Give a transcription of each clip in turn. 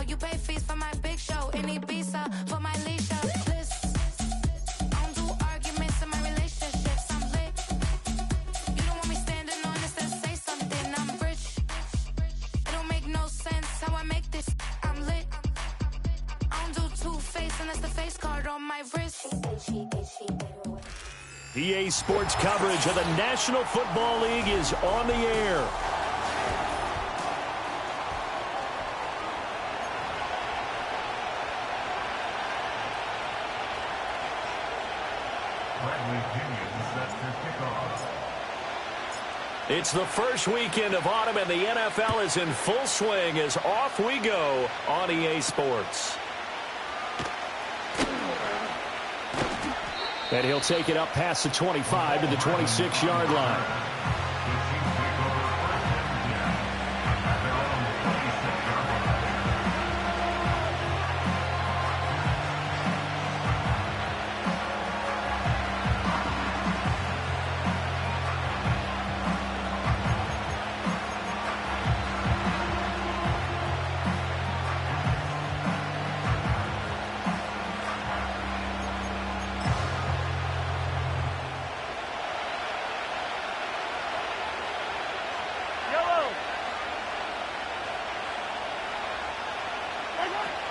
You pay fees for my big show. Any visa for my leisure. I don't do arguments in my relationships. I'm lit. You don't want me standing on this and say something. I'm rich. It don't make no sense how I make this. I'm lit. I don't do two-face unless the face card on my wrist. EA Sports coverage of the National Football League is on the air. It's the first weekend of autumn, and the NFL is in full swing as off we go on EA Sports. And he'll take it up past the 25 to the 26-yard line.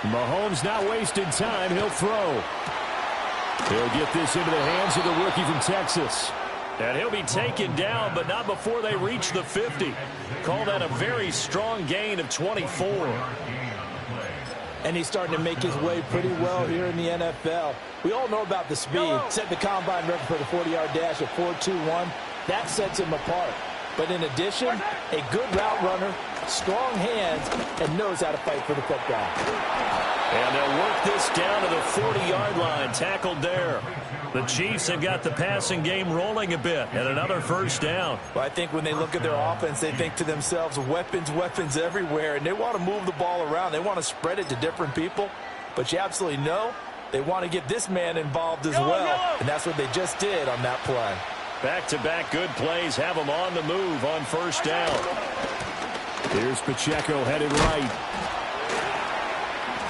Mahomes not wasting time. He'll throw. He'll get this into the hands of the rookie from Texas. And he'll be taken down, but not before they reach the 50. Call that a very strong gain of 24. And he's starting to make his way pretty well here in the NFL. We all know about the speed. Set the combine record for the 40-yard dash at 4.21. That sets him apart. But in addition, a good route runner, strong hands, and knows how to fight for the football. And they'll work this down to the 40-yard line. Tackled there. The Chiefs have got the passing game rolling a bit, and another first down. Well, I think when they look at their offense, they think to themselves, weapons, weapons everywhere, and they want to move the ball around. They want to spread it to different people, but you absolutely know they want to get this man involved as well, and that's what they just did on that play. Back-to-back good plays have them on the move on first down. Here's Pacheco headed right.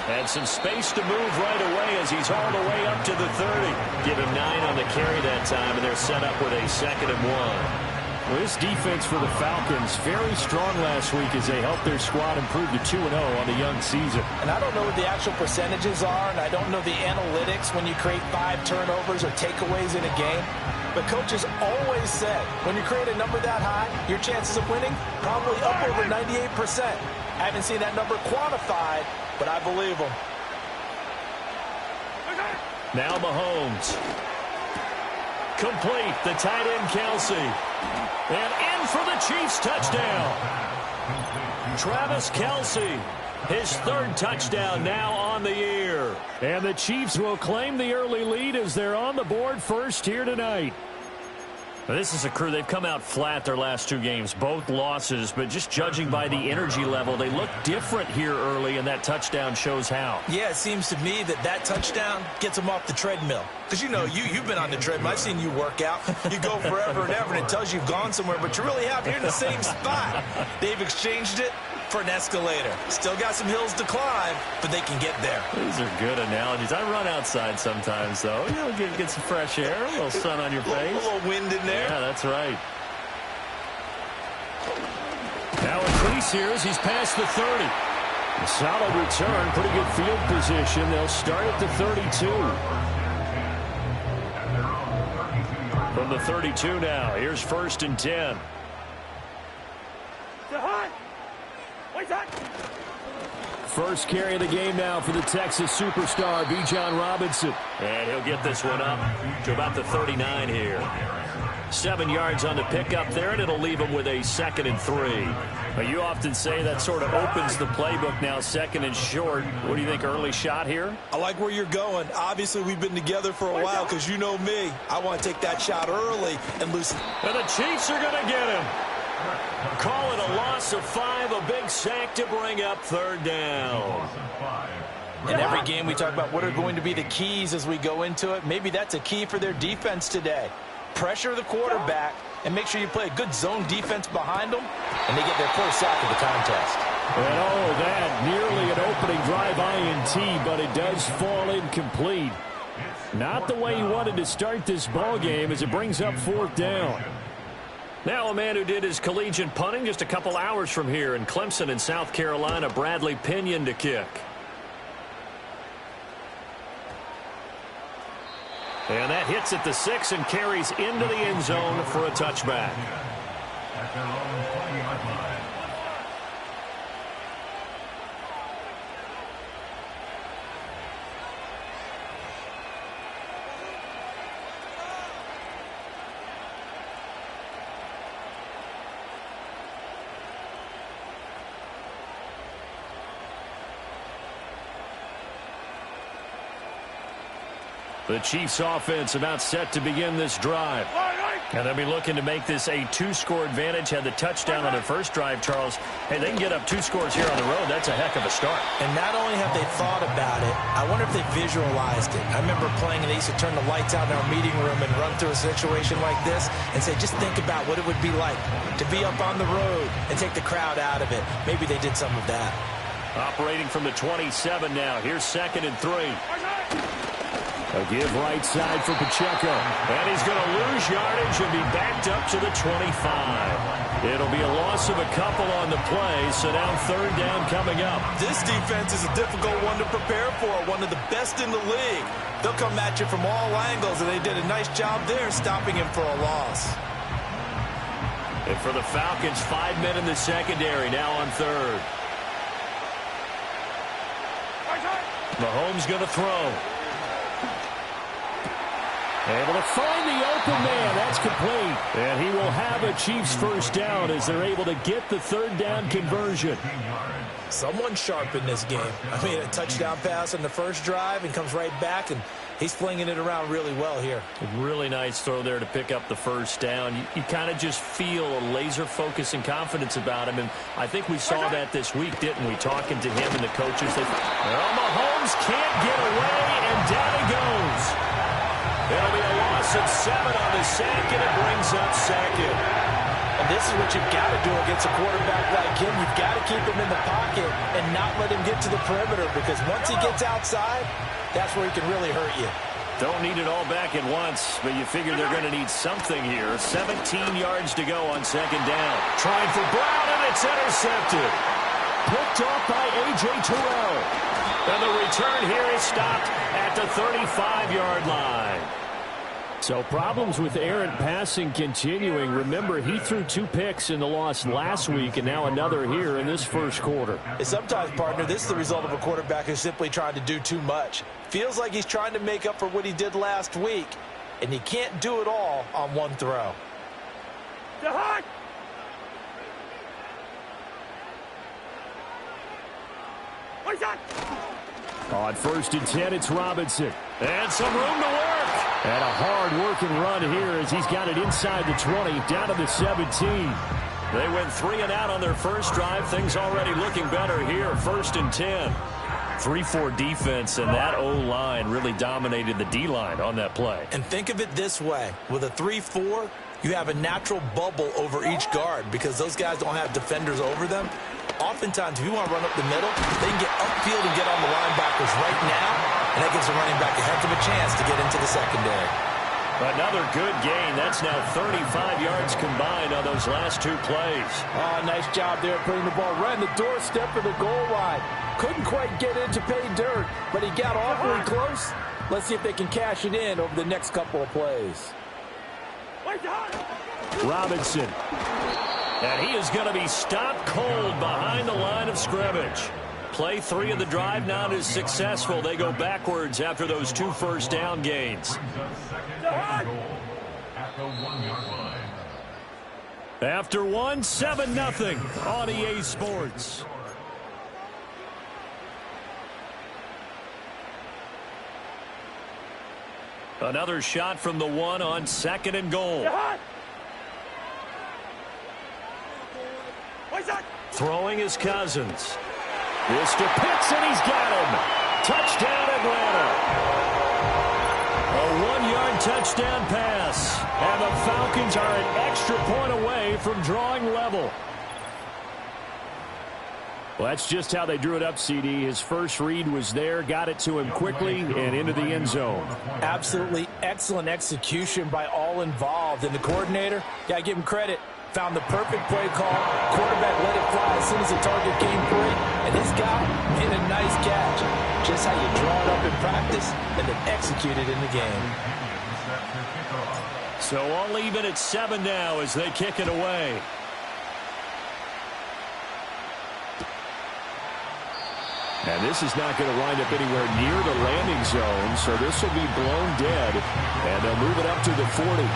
And some space to move right away as he's all the way up to the 30. Give him 9 on the carry that time, and they're set up with a 2nd and 1. Well, this defense for the Falcons, very strong last week as they helped their squad improve to 2-0 on the young season. And I don't know what the actual percentages are, and I don't know the analytics when you create 5 turnovers or takeaways in a game. But coaches always said, when you create a number that high, your chances of winning probably up over 98%. I haven't seen that number quantified, but I believe them. Now Mahomes. Complete. The tight end, Kelsey. And in for the Chiefs touchdown. Travis Kelsey. His 3rd touchdown now on the year. And the Chiefs will claim the early lead as they're on the board first here tonight. Now, this is a crew. They've come out flat their last 2 games, both losses, but just judging by the energy level, they look different here early, and that touchdown shows how. Yeah, it seems to me that touchdown gets them off the treadmill. Because, you know, you've been on the treadmill. I've seen you work out. You go forever and ever, and it tells you you've gone somewhere, but you really have. You're in the same spot. They've exchanged it for an escalator. Still got some hills to climb, but they can get there. These are good analogies. I run outside sometimes, though. You know, get some fresh air, a little sun on your face. A little wind in there. Yeah, that's right. Now increase here as he's past the 30. A solid return, pretty good field position. They'll start at the 32. From the 32 now, here's 1st and 10. First carry of the game now for the Texas superstar, Bijan Robinson. And he'll get this one up to about the 39 here. 7 yards on the pickup there, and it'll leave him with a 2nd and 3. But you often say that sort of opens the playbook now, 2nd and short. What do you think, early shot here? I like where you're going. Obviously, we've been together for a while because you know me. I want to take that shot early and loosen. And the Chiefs are going to get him. Call it a loss of 5, a big sack to bring up 3rd down. In every game we talk about what are going to be the keys as we go into it. Maybe that's a key for their defense today. Pressure the quarterback and make sure you play a good zone defense behind them, and they get their first sack of the contest. And oh, that nearly an opening drive INT, but it does fall incomplete. Not the way he wanted to start this ball game as it brings up 4th down. Now a man who did his collegiate punting just a couple hours from here in Clemson in South Carolina, Bradley Pinion to kick. And that hits at the 6 and carries into the end zone for a touchback. At their own 20-yard line. The Chiefs offense about set to begin this drive. And they'll be looking to make this a 2-score advantage. Had the touchdown on their first drive, Charles. Hey, they can get up 2 scores here on the road. That's a heck of a start. And not only have they thought about it, I wonder if they visualized it. I remember playing and they used to turn the lights out in our meeting room and run through a situation like this and say, just think about what it would be like to be up on the road and take the crowd out of it. Maybe they did some of that. Operating from the 27 now. Here's 2nd and 3. A give right side for Pacheco. And he's going to lose yardage and be backed up to the 25. It'll be a loss of a couple on the play, so now 3rd down coming up. This defense is a difficult one to prepare for, one of the best in the league. They'll come at you from all angles, and they did a nice job there stopping him for a loss. And for the Falcons, 5 men in the secondary, now on 3rd. Mahomes going to throw. Able to find the open man. That's complete. And he will have a Chiefs first down as they're able to get the 3rd down conversion. Someone sharp in this game. I mean, a touchdown pass on the first drive and comes right back, and he's flinging it around really well here. A really nice throw there to pick up the first down. You kind of just feel a laser focus and confidence about him, and I think we saw that this week, didn't we? Talking to him and the coaches. Well, Mahomes can't get away, and down he goes. It'll be a loss of 7 on the sack, and it brings up 2nd. And this is what you've got to do against a quarterback like him. You've got to keep him in the pocket and not let him get to the perimeter, because once he gets outside, that's where he can really hurt you. Don't need it all back at once, but you figure they're going to need something here. 17 yards to go on 2nd down. Trying for Brown, and it's intercepted. Picked off by A.J. Terrell. And the return here is stopped at the 35-yard line. So problems with errant passing continuing. Remember, he threw 2 picks in the loss last week, and now another here in this first quarter. And sometimes, partner, this is the result of a quarterback who's simply trying to do too much. Feels like he's trying to make up for what he did last week, and he can't do it all on one throw. On 1st and 10, it's Robinson. And some room to work. And a hard-working run here as he's got it inside the 20, down to the 17. They went 3 and out on their first drive. Things already looking better here. 1st and 10. 3-4 defense, and that O-line really dominated the D-line on that play. And think of it this way. With a 3-4, you have a natural bubble over each guard because those guys don't have defenders over them. Oftentimes, if you want to run up the middle, they can get upfield and get on the linebackers right now, and that gives the running back a heck of a chance to get into the secondary. Another good gain. That's now 35 yards combined on those last 2 plays. Oh, nice job there putting the ball right in the doorstep of the goal line. Couldn't quite get in to pay dirt, but he got awfully close. Let's see if they can cash it in over the next couple of plays. Robinson. And he is going to be stopped cold behind the line of scrimmage. Play 3 of the drive not as successful. They go backwards after those 2 first down gains. After 1, 7-0 on EA Sports. Another shot from the 1 on 2nd and goal. Throwing his Cousins. This to Pitts, and he's got him. Touchdown, Atlanta. A 1-yard touchdown pass. And the Falcons are an extra point away from drawing level. Well, that's just how they drew it up, CD. His first read was there, got it to him quickly, and into the end zone. Absolutely excellent execution by all involved. And the coordinator, got to give him credit, found the perfect play call. Quarterback let it fly as soon as the target came free. And this guy made a nice catch. Just how you draw it up in practice and then execute it in the game. So all even at 7 now as they kick it away. And this is not going to wind up anywhere near the landing zone, so this will be blown dead, and they'll move it up to the 40.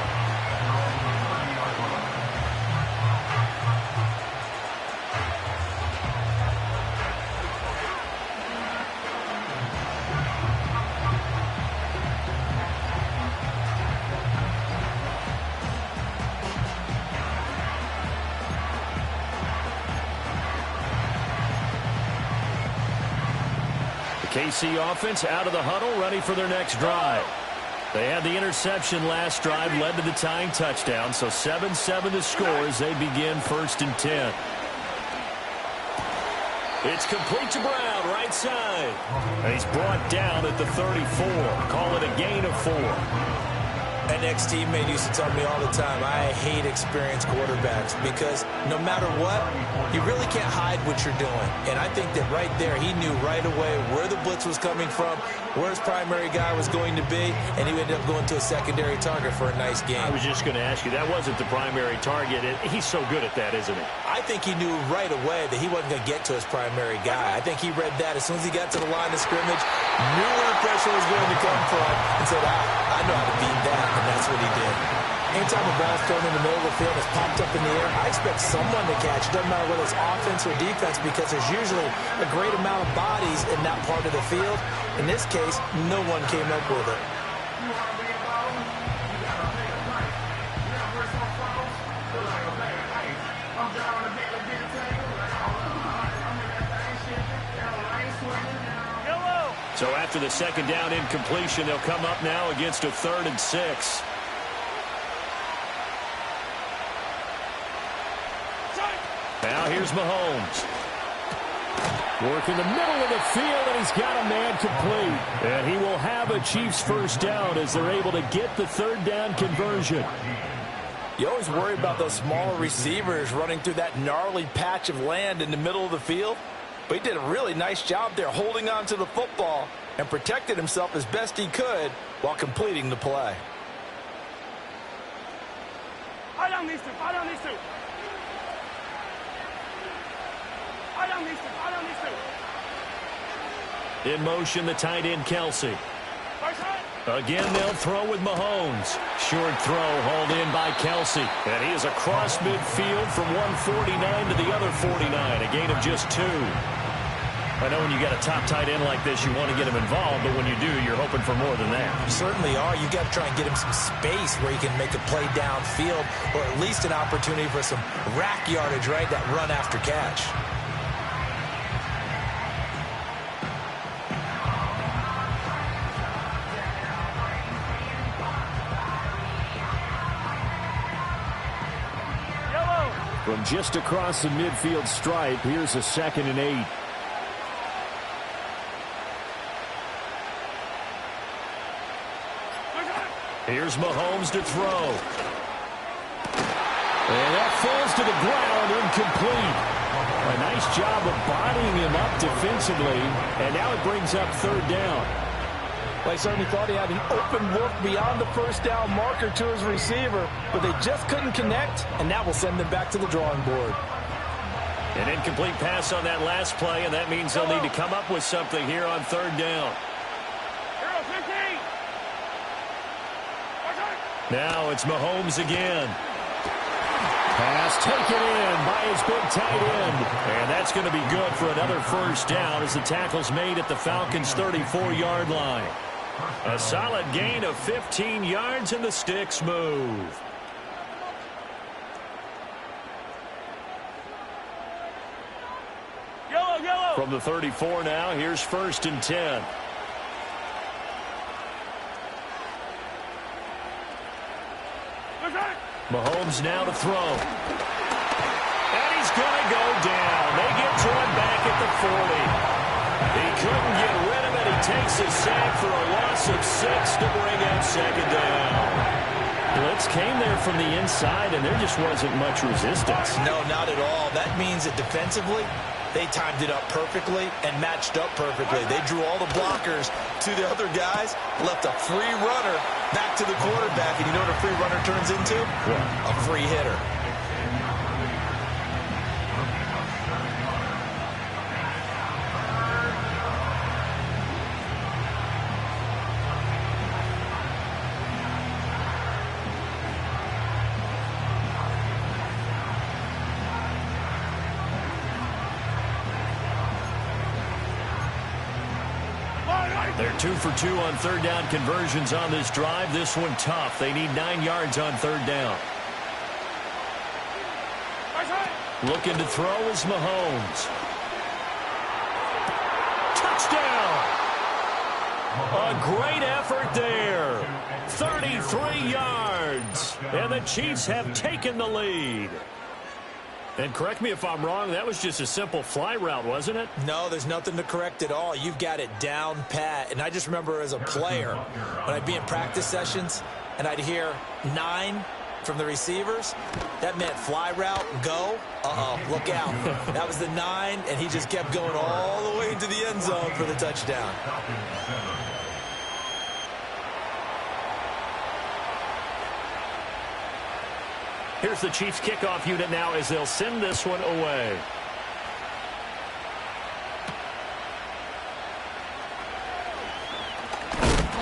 KC offense out of the huddle, ready for their next drive. They had the interception last drive, led to the tying touchdown, so 7-7 to score as they begin 1st and 10. It's complete to Brown, right side. And he's brought down at the 34. Call it a gain of 4. An ex-teammate used to tell me all the time, I hate experienced quarterbacks because no matter what, you really can't hide what you're doing. And I think that right there, he knew right away where the blitz was coming from, where his primary guy was going to be, and he ended up going to a secondary target for a nice game. I was just going to ask you, that wasn't the primary target. He's so good at that, isn't he? I think he knew right away that he wasn't going to get to his primary guy. I think he read that as soon as he got to the line of scrimmage, knew where the pressure was going to come from, and said, I know how to beat that. And that's what he did. Anytime a ball's thrown in the middle of the field, it's popped up in the air, I expect someone to catch. It doesn't matter whether it's offense or defense because there's usually a great amount of bodies in that part of the field. In this case, no one came up with it. So after the second down incompletion, they'll come up now against a 3rd and 6. Now here's Mahomes. Working the middle of the field, and he's got a man complete. And he will have a Chiefs first down as they're able to get the 3rd down conversion. You always worry about those smaller receivers running through that gnarly patch of land in the middle of the field. But he did a really nice job there holding on to the football and protected himself as best he could while completing the play. In motion, the tight end, Kelsey. Again, they'll throw with Mahomes. Short throw hauled in by Kelsey. And he is across midfield from 149 to the other 49. A gain of just 2. I know when you got a top tight end like this, you want to get him involved, but when you do, you're hoping for more than that. You certainly are. You got to try and get him some space where he can make a play downfield, or at least an opportunity for some rack yardage, right? That run after catch. From just across the midfield stripe, here's a 2nd and 8. Here's Mahomes to throw. And that falls to the ground, incomplete. A nice job of bodying him up defensively, and now it brings up 3rd down. Well, he certainly thought he had an open look beyond the first down marker to his receiver, but they just couldn't connect, and that will send them back to the drawing board. An incomplete pass on that last play, and that means they'll need to come up with something here on 3rd down. Now it's Mahomes again. Pass taken in by his big tight end. And that's going to be good for another first down as the tackle's made at the Falcons' 34-yard line. A solid gain of 15 yards, and the sticks move. From the 34 now, here's 1st and 10. Mahomes now to throw. And he's going to go down. They get to him back at It's a sack for a loss of 6 to bring up second down. Blitz came there from the inside, and there just wasn't much resistance. No, not at all. That means that defensively, they timed it up perfectly and matched up perfectly. They drew all the blockers to the other guys, left a free runner back to the quarterback. And you know what a free runner turns into? What? A free hitter. They're 2 for 2 on third down conversions on this drive. This one tough. They need 9 yards on third down. Looking to throw is Mahomes. Touchdown! A great effort there. 33 yards. And the Chiefs have taken the lead. And correct me if I'm wrong, that was just a simple fly route, wasn't it? No, there's nothing to correct at all. You've got it down pat. And I just remember as a player, when I'd be in practice sessions and I'd hear 9 from the receivers, that meant fly route, go. Uh-oh, look out. That was the 9, and he just kept going all the way into the end zone for the touchdown. Here's the Chiefs kickoff unit now as they'll send this one away.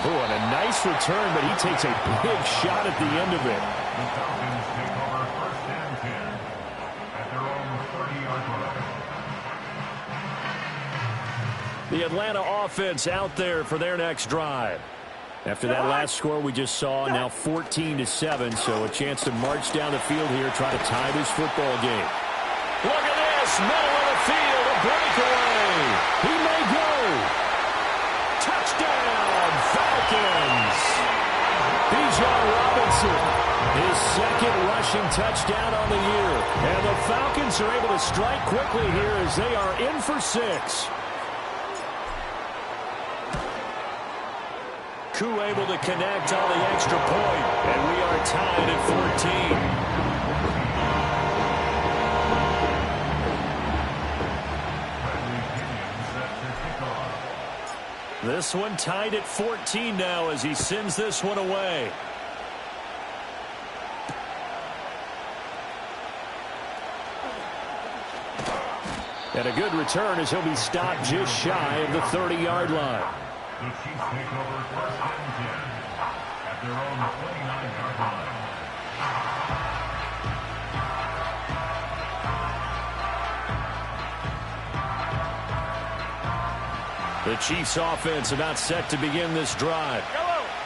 Oh, and a nice return, but he takes a big shot at the end of it. The Falcons take over first and 10 at their own 30-yard line. The Atlanta offense out there for their next drive. After that last score we just saw, now 14-7, so a chance to march down the field here, try to tie this football game. Look at this, middle of the field, a breakaway. He may go. Touchdown, Falcons. Bijan Robinson, his second rushing touchdown on the year. And the Falcons are able to strike quickly here as they are in for 6. Koo able to connect on the extra point, and we are tied at 14. This one tied at 14 now as he sends this one away. And a good return as he'll be stopped just shy of the 30-yard line. The Chiefs take over first and 10 at their own 29-yard line. The Chiefs offense about set to begin this drive.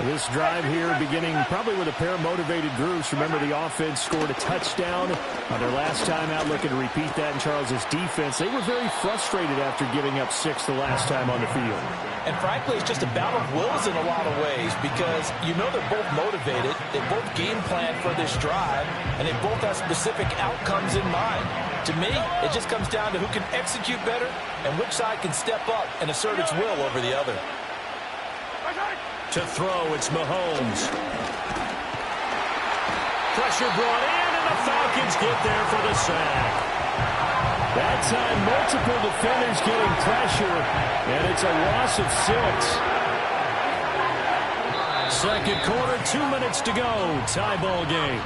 This drive here beginning probably with a pair of motivated groups. Remember, the offense scored a touchdown on their last time out. Looking to repeat that in Charles's defense. They were very frustrated after giving up 6 the last time on the field. And frankly, it's just a battle of wills in a lot of ways because you know they're both motivated. They both game plan for this drive, and they both have specific outcomes in mind. To me, it just comes down to who can execute better and which side can step up and assert its will over the other. To throw, it's Mahomes. Pressure brought in, and the Falcons get there for the sack. That time, multiple defenders getting pressure, and it's a loss of 6. Second quarter, 2 minutes to go. Tie ball game.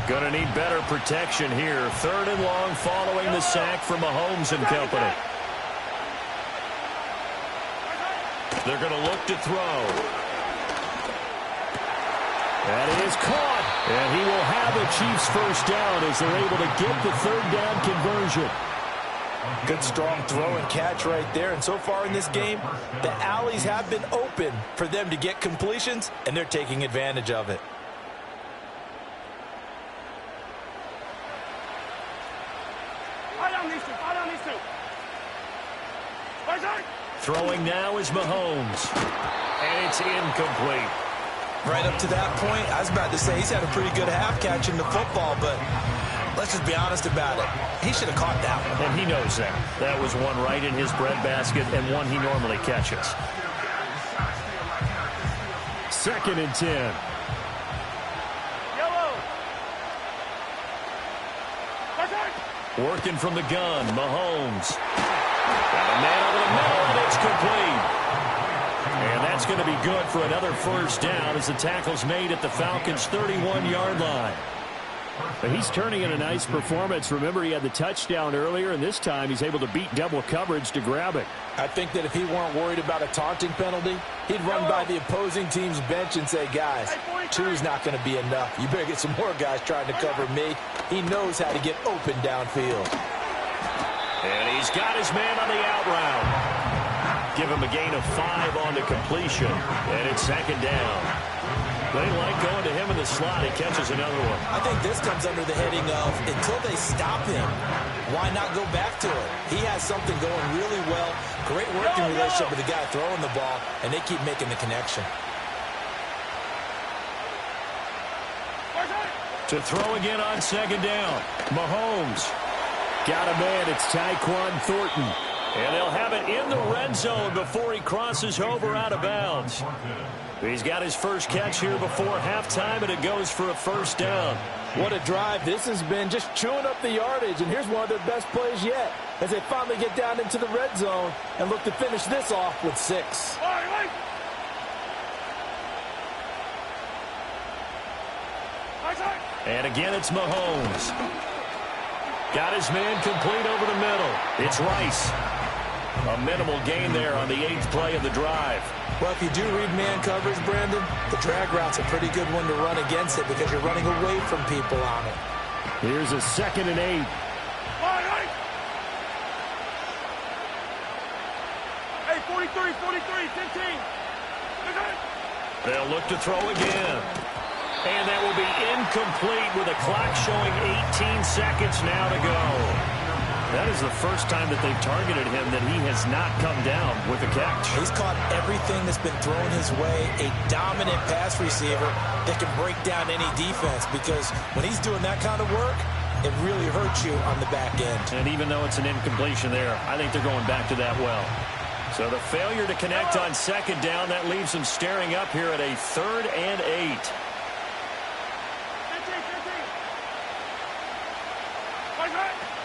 Going to need better protection here. 3rd and long following the sack from Mahomes and company. They're going to look to throw. That is caught. And he will have the Chiefs first down as they're able to get the 3rd down conversion. Good strong throw and catch right there. And so far in this game, the alleys have been open for them to get completions, and they're taking advantage of it. Throwing now is Mahomes. And it's incomplete. Right up to that point, I was about to say he's had a pretty good half catching the football, but let's just be honest about it. He should have caught that one. And he knows that. That was one right in his breadbasket and one he normally catches. 2nd and 10. Working from the gun, Mahomes. Got a man over the middle, and it's complete. And that's going to be good for another first down as the tackle's made at the Falcons' 31-yard line. But he's turning in a nice performance. Remember, he had the touchdown earlier, and this time he's able to beat double coverage to grab it. I think that if he weren't worried about a taunting penalty, he'd run by the opposing team's bench and say, guys, 2 is not going to be enough. You better get some more guys trying to cover me. He knows how to get open downfield. And he's got his man on the out route. Give him a gain of 5 on the completion. And it's 2nd down. They like going to him in the slot. He catches another one. I think this comes under the heading of until they stop him, why not go back to it? He has something going really well. Great working relationship with the guy throwing the ball, and they keep making the connection. To throw again on 2nd down. Mahomes. Got a man. It's Tyquan Thornton. And they'll have it in the red zone before he crosses over out of bounds. He's got his first catch here before halftime, and it goes for a first down. What a drive this has been, just chewing up the yardage. And here's one of their best plays yet as they finally get down into the red zone and look to finish this off with 6. And again, it's Mahomes. Got his man complete over the middle. It's Rice. A minimal gain there on the 8th play of the drive. Well, if you do read man coverage, Brandon, the drag route's a pretty good one to run against it because you're running away from people on it. Here's a 2nd and 8. Hey, 43, 15. They'll look to throw again. And that will be incomplete with a clock showing 18 seconds now to go. That is the first time that they've targeted him that he has not come down with a catch. He's caught everything that's been thrown his way. A dominant pass receiver that can break down any defense because when he's doing that kind of work, it really hurts you on the back end. And even though it's an incompletion there, I think they're going back to that well. So the failure to connect on 2nd down, that leaves them staring up here at a 3rd and 8.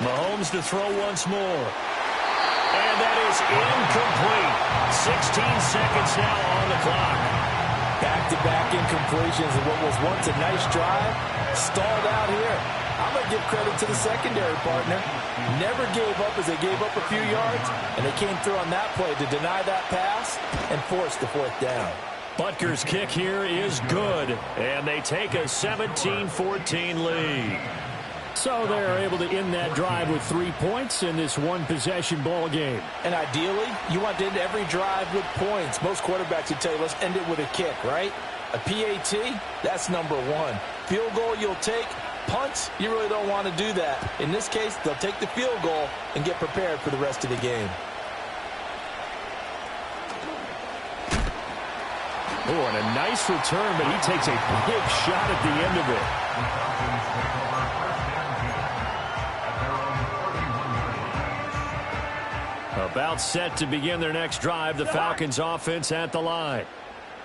Mahomes to throw once more. And that is incomplete. 16 seconds now on the clock. Back-to-back incompletions of what was once a nice drive. Stalled out here. I'm going to give credit to the secondary partner. Never gave up as they gave up a few yards, and they came through on that play to deny that pass and force the 4th down. Butker's kick here is good, and they take a 17-14 lead. So they're able to end that drive with 3 points in this one-possession ball game. And ideally, you want to end every drive with points. Most quarterbacks would tell you, let's end it with a kick, right? A PAT, that's number 1. Field goal you'll take. Punts, you really don't want to do that. In this case, they'll take the field goal and get prepared for the rest of the game. Oh, and a nice return, but he takes a big shot at the end of it. About set to begin their next drive, the Falcons offense at the line.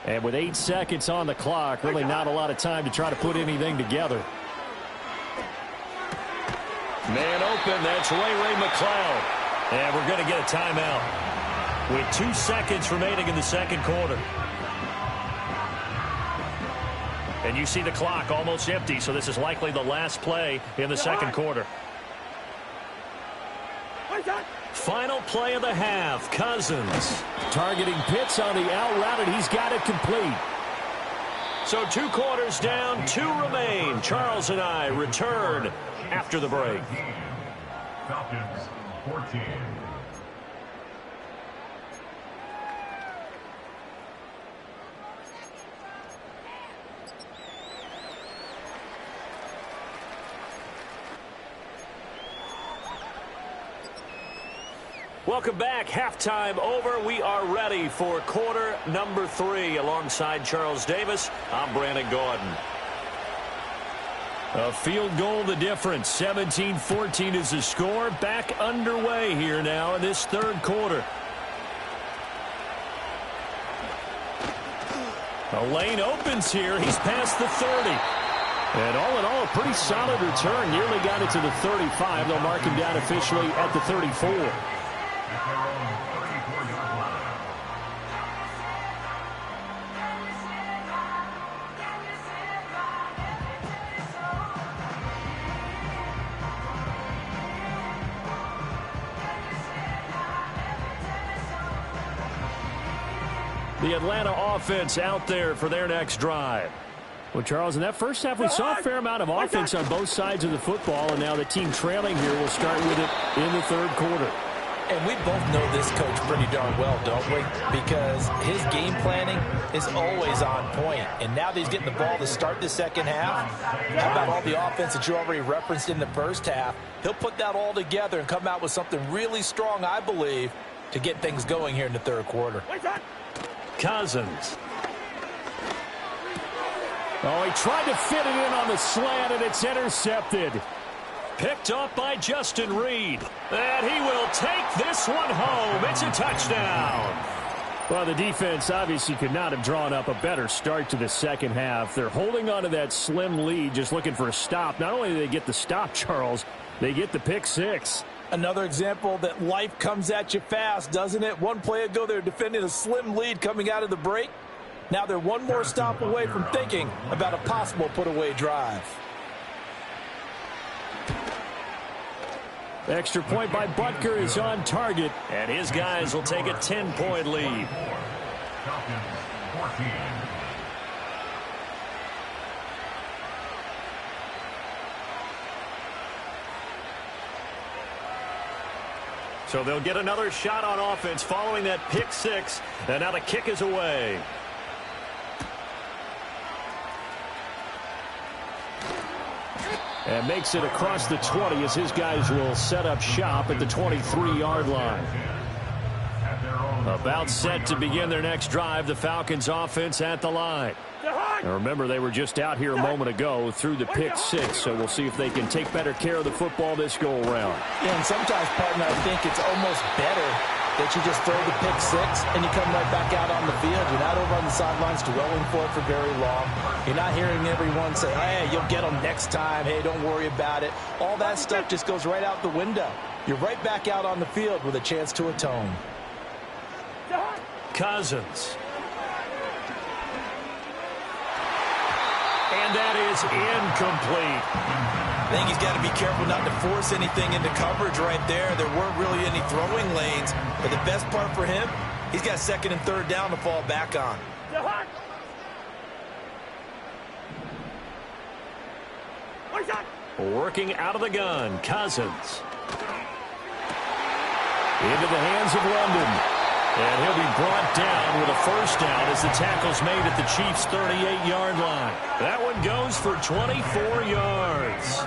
And with 8 seconds on the clock, really not a lot of time to try to put anything together. Man open, that's Ray McLeod. And we're going to get a timeout with 2 seconds remaining in the 2nd quarter. And you see the clock almost empty, so this is likely the last play in the 2nd quarter. Final play of the half, Cousins. Targeting Pitts on the out route, and he's got it complete. So 2 quarters down, 2 remain. Charles and I return after the break. Falcons 14. Welcome back. Halftime over. We are ready for quarter number 3. Alongside Charles Davis, I'm Brandon Gordon. A field goal the difference. 17-14 is the score. Back underway here now in this third quarter. A lane opens here. He's past the 30. And all in all, a pretty solid return. Nearly got it to the 35. They'll mark him down officially at the 34. The Atlanta offense out there for their next drive. Well, Charles, in that first half, we saw a fair amount of offense on both sides of the football, and now the team trailing here will start with it in the third quarter. And we both know this coach pretty darn well, don't we? Because his game planning is always on point. And now that he's getting the ball to start the second half, how about all the offense that you already referenced in the first half? He'll put that all together and come out with something really strong, I believe, to get things going here in the third quarter. Cousins. Oh, he tried to fit it in on the slant, and it's intercepted. Picked up by Justin Reed. And he will take this one home. It's a touchdown. Well, the defense obviously could not have drawn up a better start to the second half. They're holding on to that slim lead, just looking for a stop. Not only do they get the stop, Charles, they get the pick six. Another example that life comes at you fast, doesn't it? One play ago, they were defending a slim lead coming out of the break. Now they're one more stop away from thinking about a possible put-away drive. Extra point by Butker is on target, and his guys will take a 10-point lead. Falcons 14. So they'll get another shot on offense following that pick six, and now the kick is away. And makes it across the 20 as his guys will set up shop at the 23-yard line. About set to begin their next drive, the Falcons offense at the line. Now remember, they were just out here a moment ago through the pick six, so we'll see if they can take better care of the football this go-around. Yeah, and sometimes, partner, I think it's almost better that you just throw the pick six and you come right back out on the field. You're not over on the sidelines dwelling for it for very long. You're not hearing everyone say, hey, you'll get them next time. Hey, don't worry about it. All that stuff just goes right out the window. You're right back out on the field with a chance to atone. Cousins. And that is incomplete. I think he's got to be careful not to force anything into coverage right there. There weren't really any throwing lanes. But the best part for him, he's got second and third down to fall back on. Working out of the gun, Cousins. Into the hands of London. And he'll be brought down with a first down as the tackle's made at the Chiefs' 38-yard line. That one goes for 24 yards.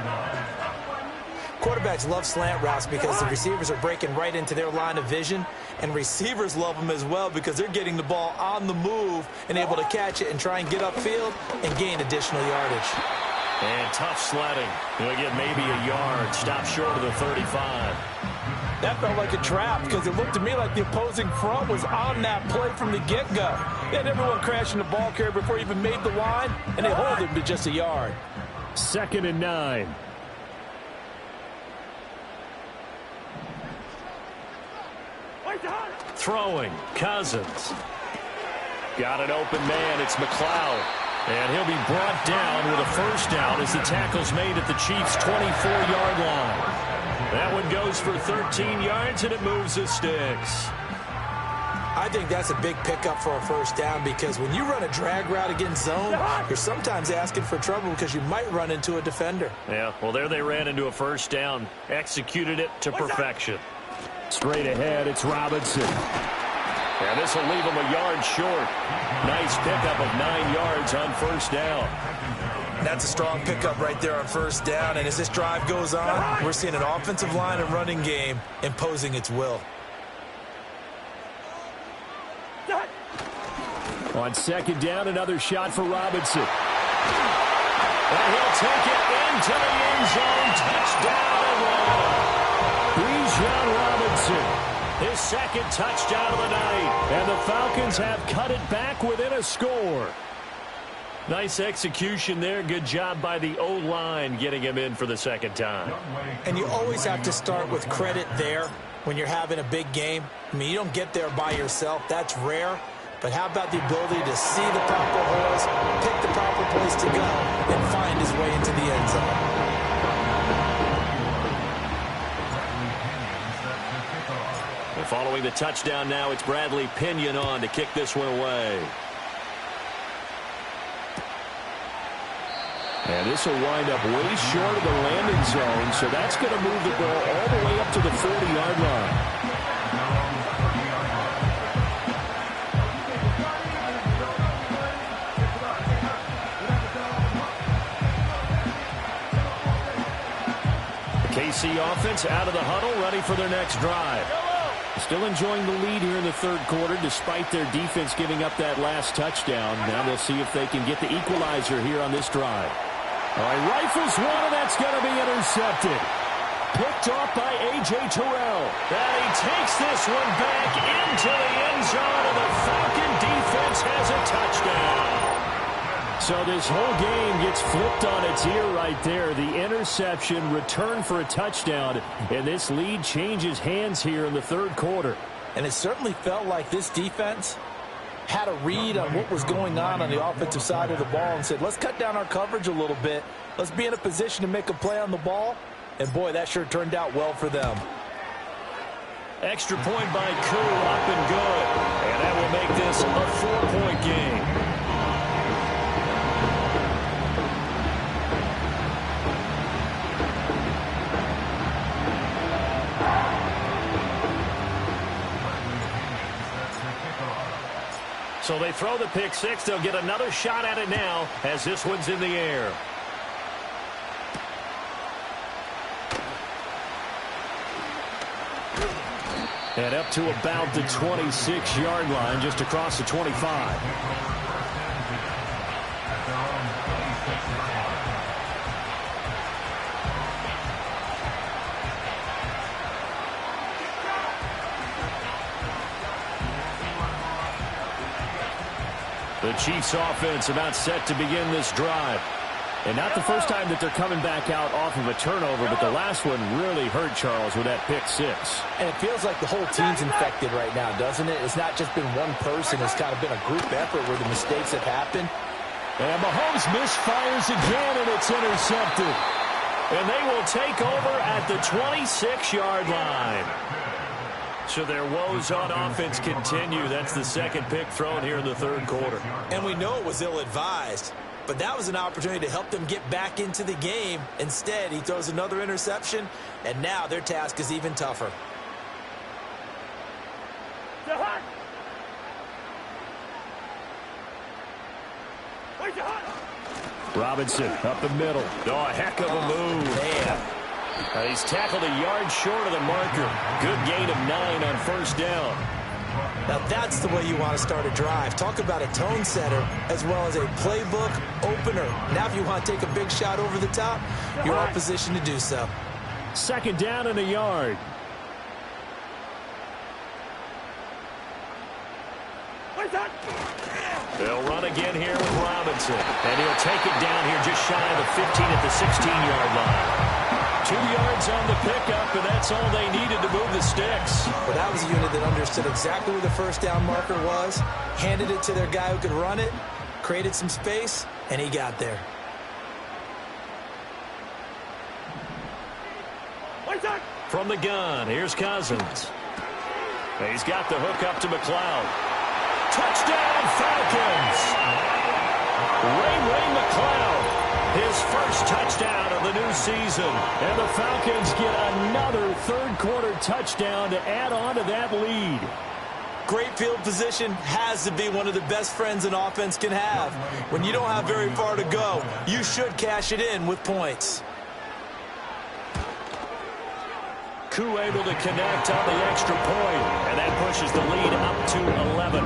Quarterbacks love slant routes because the receivers are breaking right into their line of vision, and receivers love them as well because they're getting the ball on the move and able to catch it and try and get upfield and gain additional yardage. And tough sledding. He'll get maybe a yard. Stop short of the 35. That felt like a trap because it looked to me like the opposing front was on that play from the get-go. They had everyone crashing the ball carrier before he even made the line, and they hold him to just a yard. 2nd and 9. Throwing, Cousins. Got an open man, it's McLeod. And he'll be brought down with a first down as the tackle's made at the Chiefs' 24-yard line. That one goes for 13 yards, and it moves the sticks. I think that's a big pickup for a first down because when you run a drag route against zone, you're sometimes asking for trouble because you might run into a defender. Yeah, well, there they ran into a first down. Executed it to perfection. Straight ahead, it's Robinson. And this will leave him a yard short. Nice pickup of 9 yards on first down. That's a strong pickup right there on first down. And as this drive goes on, we're seeing an offensive line and running game imposing its will. On second down, another shot for Robinson. And he'll take it into the end zone. Touchdown, Atlanta. Bijan Robinson, his second touchdown of the night. And the Falcons have cut it back within a score. Nice execution there. Good job by the O-line getting him in for the second time. And you always have to start with credit there when you're having a big game. I mean, you don't get there by yourself. That's rare. But how about the ability to see the proper holes, pick the proper place to go, and find his way into the end zone? And following the touchdown now, it's Bradley Pinion on to kick this one away. And this will wind up way short of the landing zone, so that's going to move the ball all the way up to the 40-yard line. KC offense out of the huddle, ready for their next drive. Still enjoying the lead here in the third quarter, despite their defense giving up that last touchdown. Now they'll see if they can get the equalizer here on this drive. All right, rifles one, and that's going to be intercepted. Picked off by A.J. Terrell. And he takes this one back into the end zone, and the Falcon defense has a touchdown. So this whole game gets flipped on its ear right there. The interception, return for a touchdown, and this lead changes hands here in the third quarter. And it certainly felt like this defense had a read on what was going on the offensive side of the ball and said, let's cut down our coverage a little bit. Let's be in a position to make a play on the ball. And, boy, that sure turned out well for them. Extra point by Koo, up and good. And that will make this a 4-point game. So they throw the pick six. They'll get another shot at it now as this one's in the air. And up to about the 26-yard line, just across the 25. The Chiefs offense about set to begin this drive. And not the first time that they're coming back out off of a turnover, but the last one really hurt Charles with that pick six. And it feels like the whole team's infected right now, doesn't it? It's not just been one person. It's kind of been a group effort where the mistakes have happened. And Mahomes misfires again, and it's intercepted. And they will take over at the 26-yard line. So their woes on offense continue. That's the second pick thrown here in the third quarter. And we know it was ill-advised, but that was an opportunity to help them get back into the game. Instead, he throws another interception, and now their task is even tougher. Robinson up the middle. Oh, a heck of a move. Man. He's tackled a yard short of the marker. Good gain of 9 on first down. Now that's the way you want to start a drive. Talk about a tone setter as well as a playbook opener. Now if you want to take a big shot over the top, you're in position to do so. Second down and a yard. They'll run again here with Robinson. And he'll take it down here just shy of the 15 at the 16-yard line. 2 yards on the pickup, and that's all they needed to move the sticks. Well, that was a unit that understood exactly where the first down marker was, handed it to their guy who could run it, created some space, and he got there. From the gun, here's Cousins. He's got the hook up to McLeod. Touchdown, Falcons! Ray McLeod. His first touchdown of the new season. And the Falcons get another third-quarter touchdown to add on to that lead. Great field position has to be one of the best friends an offense can have. When you don't have very far to go, you should cash it in with points. Koo able to connect on the extra point, and that pushes the lead up to 11.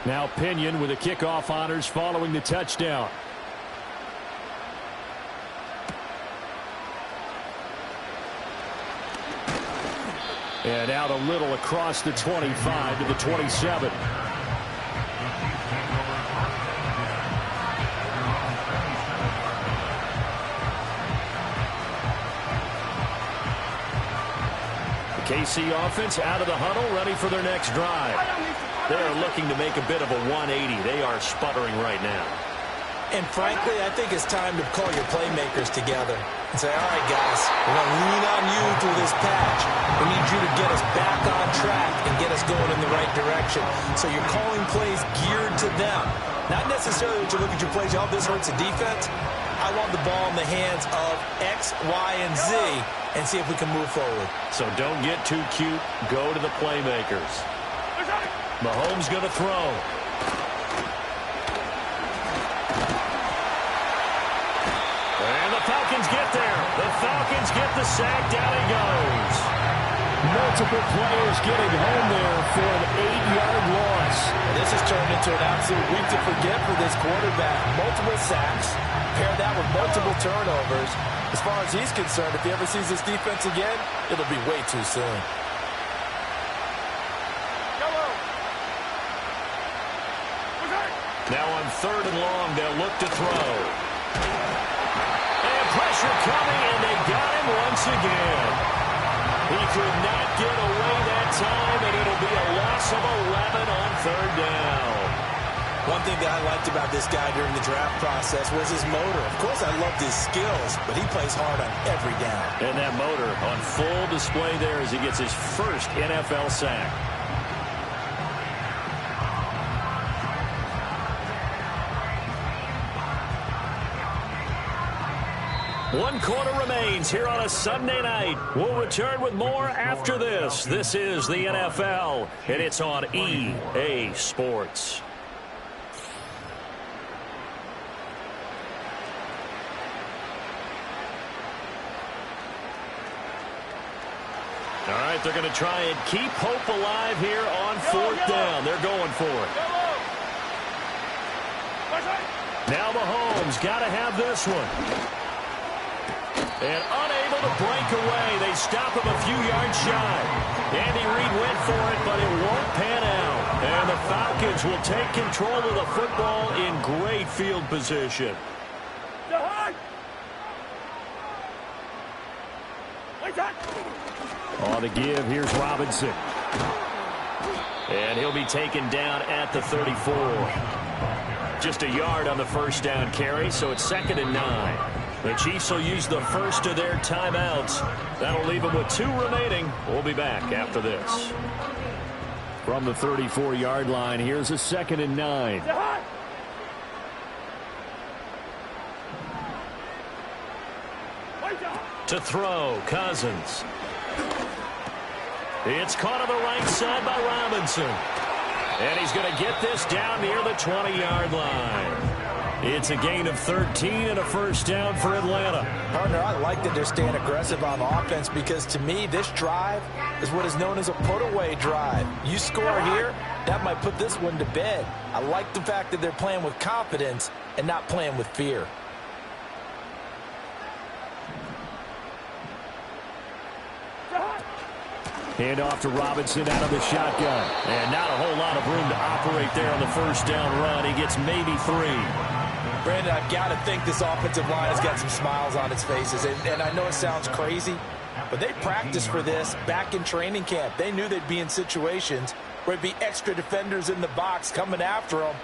Now Pinion with the kickoff honors following the touchdown. And out a little across the 25 to the 27. The KC offense out of the huddle, ready for their next drive. They are looking to make a bit of a 180. They are sputtering right now. And frankly, I think it's time to call your playmakers together and say, all right, guys, we're going to lean on you through this patch. We need you to get us back on track and get us going in the right direction. So you're calling plays geared to them. Not necessarily that you look at your plays, oh, this hurts the defense. I want the ball in the hands of X, Y, and Z and see if we can move forward. So don't get too cute. Go to the playmakers. Mahomes going to throw. And the Falcons get there. The Falcons get the sack. Down he goes. Multiple players getting home there for an 8-yard loss. This has turned into an absolute week to forget for this quarterback. Multiple sacks. Pair that with multiple turnovers. As far as he's concerned, if he ever sees this defense again, it'll be way too soon. Now on 3rd and long, they'll look to throw. And pressure coming, and they got him once again. He could not get away that time, and it'll be a loss of 11 on 3rd down. One thing that I liked about this guy during the draft process was his motor. Of course, I loved his skills, but he plays hard on every down. And that motor on full display there as he gets his first NFL sack. One quarter remains here on a Sunday night. We'll return with more after this. This is the NFL, and it's on EA Sports. All right, they're going to try and keep hope alive here on 4th down. They're going for it. Now Mahomes got to have this one. And unable to break away. They stop him a few yards shy. Andy Reid went for it, but it won't pan out. And the Falcons will take control of the football in great field position. On the give, here's Robinson. And he'll be taken down at the 34. Just a yard on the first down carry, so it's 2nd and 9. The Chiefs will use the first of their timeouts. That'll leave them with 2 remaining. We'll be back after this. From the 34-yard line, here's a 2nd and 9. To throw, Cousins. It's caught on the right side by Robinson. And he's going to get this down near the 20-yard line. It's a gain of 13 and a first down for Atlanta. Partner, I like that they're staying aggressive on offense because to me, this drive is what is known as a put-away drive. You score here, that might put this one to bed. I like the fact that they're playing with confidence and not playing with fear. Hand off to Robinson out of the shotgun. And not a whole lot of room to operate there on the first down run. He gets maybe 3. Brandon, I've got to think this offensive line has got some smiles on its faces. And I know it sounds crazy, but they practiced for this back in training camp. They knew they'd be in situations where it'd be extra defenders in the box coming after them,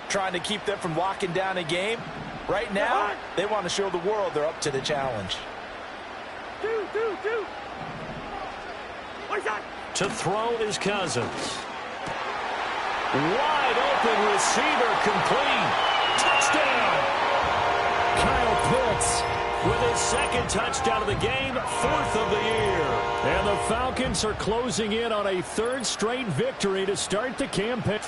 trying to keep them from locking down a game. Right now, they want to show the world they're up to the challenge. To throw is Cousins. Wide open receiver complete. Touchdown! Kyle Pitts with his 2nd touchdown of the game, 4th of the year. And the Falcons are closing in on a 3rd straight victory to start the campaign.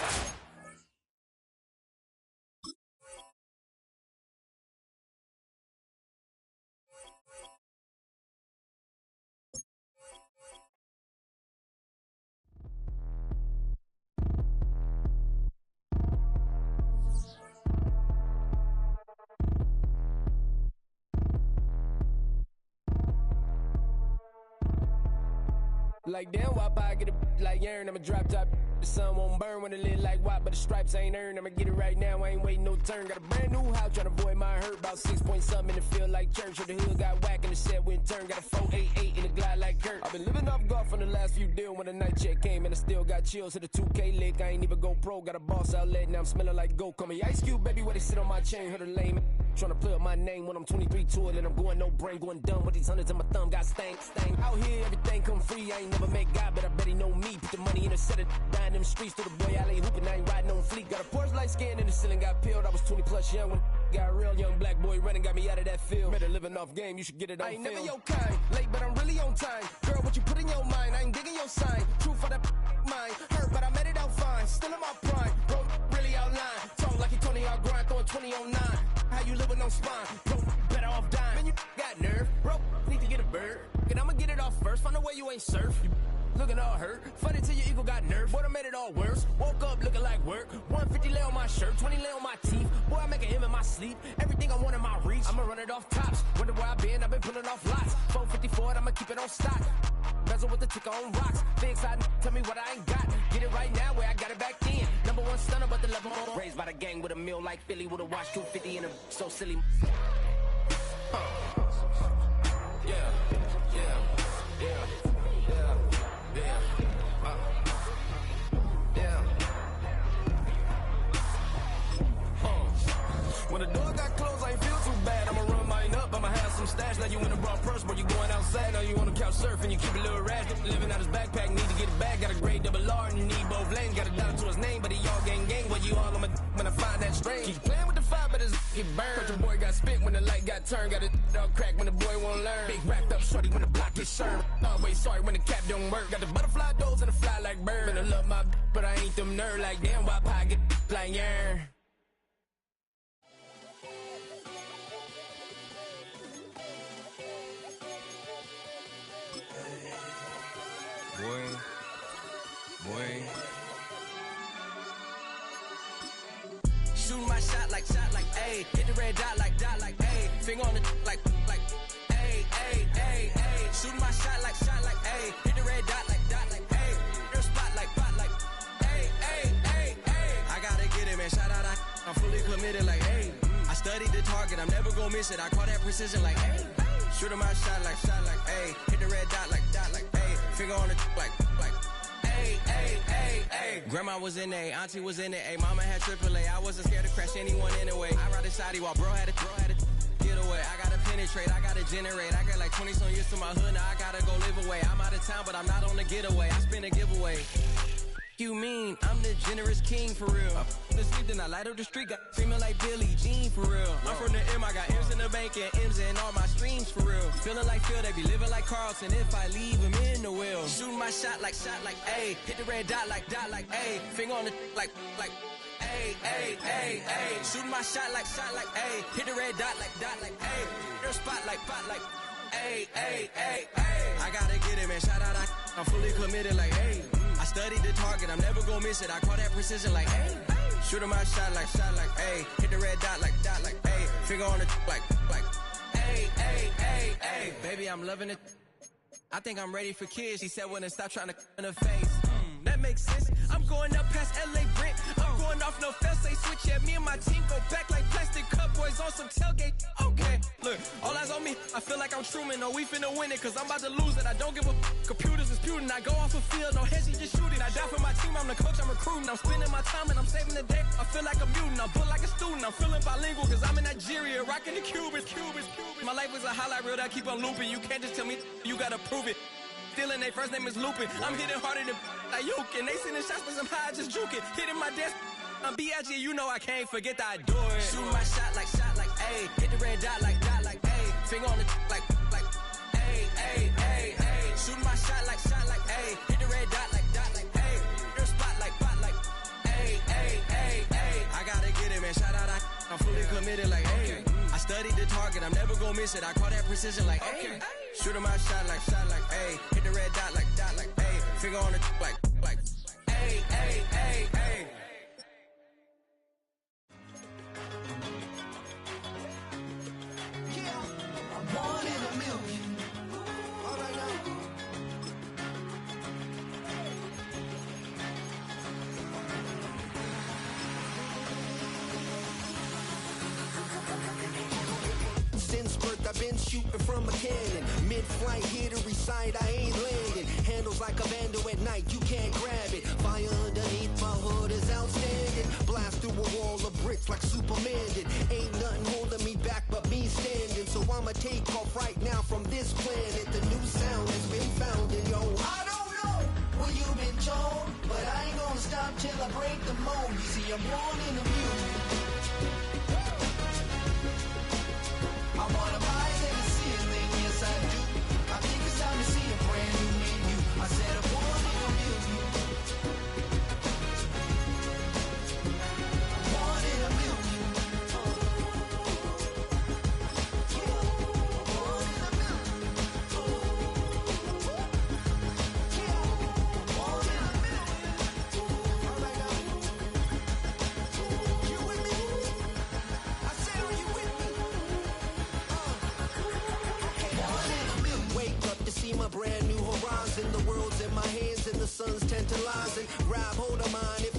Like damn, why I get a like Aaron? I'm a drop top. The sun won't burn when it lit like white, but the stripes ain't earned. I'ma get it right now, I ain't waiting no turn. Got a brand new house, tryna avoid my hurt. About 6 point something in the field like church. The hood got whack and the set went turn. Got a 488 in the glide like Kurt. I've been living off golf on the last few deals. When the night check came and I still got chills to the 2K lick. I ain't even go pro, got a boss outlet, now I'm smelling like gold. Call me Ice Cube, baby, where they sit on my chain. Heard a lame tryna play up my name when I'm 23 to it. And I'm going no brain, going dumb with these hundreds in my thumb. Got stank. Out here, everything come free. I ain't never met God, but I bet he know me. Put the money in a set of dying them streets to the boy. I ain't hooping, I ain't riding on fleek. Got a Porsche light scan in the ceiling, got peeled. I was 20 plus young when got real. Young black boy running, got me out of that field. Better living off game, you should get it on I ain't film. Never your kind, late but I'm really on time. Girl, what you put in your mind, I ain't digging your sign. True for that mine, hurt but I made it out fine. Still in my prime, bro, really outline. Talk like you Tony out grind, throwing 20 on 9. How you live with no spine, bro, better off dying. Man, you got nerve, bro, need to get a bird. And I'ma get it off first, find a way you ain't surf. You looking all hurt, funny till your ego got nerve. Boy, I made it all worse, woke up looking like work. 150 lay on my shirt, 20 lay on my teeth. Boy, I make an M in my sleep, everything I want in my reach. I'ma run it off tops, wonder where I been, I've been pulling off lots. 454, I'ma keep it on stock. Bezel with the ticker on rocks. Big side, tell me what I ain't got. Get it right now where I got it back then. Number one stunner, but the level more. Raised by the gang with a meal like Philly with a watch 250 and a so silly. When the door got closed, I ain't feel too bad. I'ma run mine up, I'ma have some stash. Now you in a broad purse, but you going outside. Now you on the couch surfing, you keep a little rash. Living out his backpack, need to get it back. Got a grade double R and you need both lanes. Got a dollar to his name, but he all gang. Well, you all on my when I find that strange. Keep playing with the fire, but his get burned. But your boy got spit when the light got turned. Got it all crack when the boy won't learn. Big wrapped up shorty when the block gets served. Always sorry when the cap don't work. Got the butterfly doors and the fly like bird. And I love my but I ain't them nerd like damn. Why pie get like yarn? Boy. Shooting my shot like, ayy. Hit the red dot like, ayy. Finger on the like, ayy. Shooting my shot like, ayy. Hit the red dot like, ayy. Their spot like, ayy. I gotta get it, man. Shout out, I'm fully committed like, ayy. I studied the target, I'm never gonna miss it. I call that precision like, ayy. Shooting my shot like, ayy. Hit the red dot like, ayy. Finger on the like, ayy. Grandma was in A, auntie was in it, mama had AAA. I wasn't scared to crash anyone anyway. I ride a shotty while bro had a get away. I gotta penetrate, I gotta generate. I got like 20 some years to my hood, now I gotta go live away. I'm out of town, but I'm not on the getaway. I spin a giveaway. You mean I'm the generous king for real? I the sleep, then I light up the street, got screaming like Billie Jean for real. I'm from the M, I got M's in the bank and M's in all my streams for real. Feeling like Phil, they be living like Carlson if I leave him in the wheel. Shooting my shot like, ayy. Hit the red dot like, ayy. Finger on the like, ayy. Shooting my shot like, ayy. Hit the red dot like, ayy. Their spot like, ayy. I gotta get it, man. Shout out, I'm fully committed like, ayy. I studied the target, I'm never gonna miss it. I call that precision like, ayy. Shooting my shot like, ayy. Hit the red dot like, ayy. Finger on the like, ayy. Baby, I'm loving it. I think I'm ready for kids. She said when to stop trying to in her face. That makes sense. I'm going up past LA Brent. I'm going off no fence, they switch. Yeah, me and my team go back like plastic cup boys on some tailgate. Okay, look, all eyes on me. I feel like I'm Truman. No, we finna win it, cause I'm about to lose it. I don't give a computers disputing. I go off a field, no heads, just shooting. I die for my team, I'm the coach, I'm recruiting. I'm spending my time and I'm saving the day. I feel like a mutant, I'm built like a student. I'm feeling bilingual, cause I'm in Nigeria, rocking the Cubans. My life is a highlight reel that keep on looping. You can't just tell me, you gotta prove it. Stealing, they first name is Lupin. I'm hitting harder than Ayuk, and they sending shots but I'm high, just juking. Hitting my desk, I'm B.I.G., you know I can't forget that I do it. Shooting my shot like, ayy. Hit the red dot like, ayy. Finger on the like, ayy. Shooting my shot like, ayy. Hit the red dot like, ayy. Their spot like, ayy. I gotta get it, man. Shout out, I'm fully committed like, ayy. I studied the target, I'm never gonna miss it. I call that precision like, ayy. Shooting my shot like, ayy. Hit the red dot like, ayy. Finger on the like, ayy. Yeah, I'm born in a million. All right now. been shooting from a cannon. Mid-flight, here to recite, I ain't landing. Handles like a vandal at night, you can't grab it. Fire underneath my hood is outstanding. Blast through a wall of bricks like Superman did. Ain't nothing holding me back but me standing. So I'ma take off right now from this planet. The new sound has been found, and yo, I don't know what you've been told, but I ain't gonna stop till I break the mold. You see, I'm born in the music. I wanna rise in the ceiling, yes I do. I think it's time to see a brand new menu. I said I'm born in the music. Born in the music. My brand new horizon, the world's in my hands and the sun's tantalizing. Grab hold of mine if